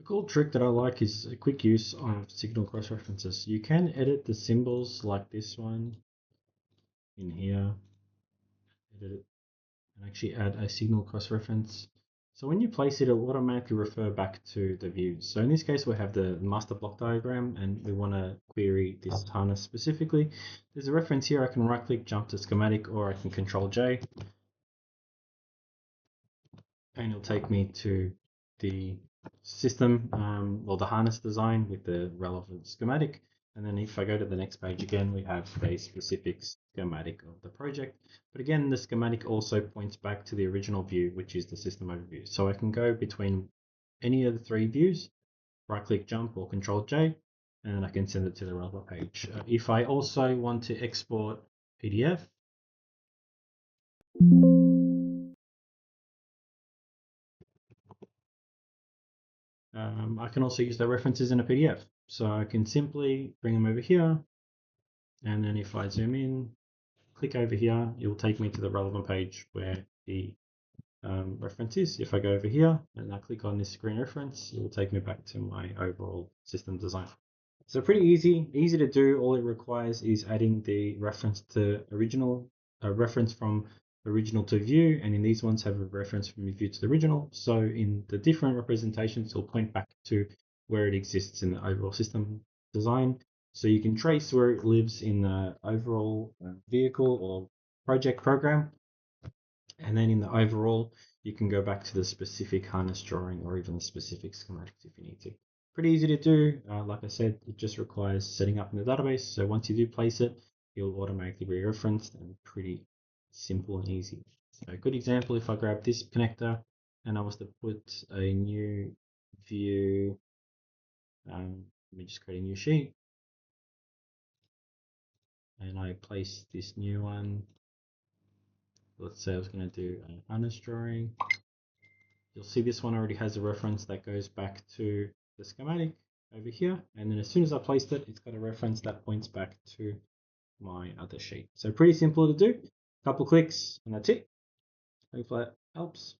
A cool trick that I like is a quick use of signal cross references. You can edit the symbols like this one in here, edit it, and actually add a signal cross reference. So when you place it, it'll automatically refer back to the views. So in this case, we have the master block diagram and we want to query this harness specifically. There's a reference here. I can right click, jump to schematic, or I can control J, and it'll take me to the system or the harness design with the relevant schematic. And then if I go to the next page again, we have a specific schematic of the project. But again, the schematic also points back to the original view, which is the system overview. So I can go between any of the three views, right click, jump, or control J, and I can send it to the relevant page. If I also want to export PDF, I can also use the references in a PDF. So I can simply bring them over here. And then if I zoom in, click over here, it will take me to the relevant page where the reference is. If I go over here and I click on this screen reference, it will take me back to my overall system design. So pretty easy to do. All it requires is adding the reference to original, a reference from original to view, and in these ones have a reference from view to the original. So in the different representations, it'll point back to where it exists in the overall system design. So you can trace where it lives in the overall vehicle or project program, and then in the overall, you can go back to the specific harness drawing or even the specific schematics if you need to. Pretty easy to do. Like I said, it just requires setting up in the database. So once you do place it, it'll automatically be referenced and pretty simple and easy. So a good example, if I grab this connector and I was to put a new view, let me just create a new sheet and I place this new one. Let's say I was going to do a harness drawing. You'll see this one already has a reference that goes back to the schematic over here. And then as soon as I placed it, it's got a reference that points back to my other sheet. So pretty simple to do. A couple clicks and that's it. Hopefully that helps.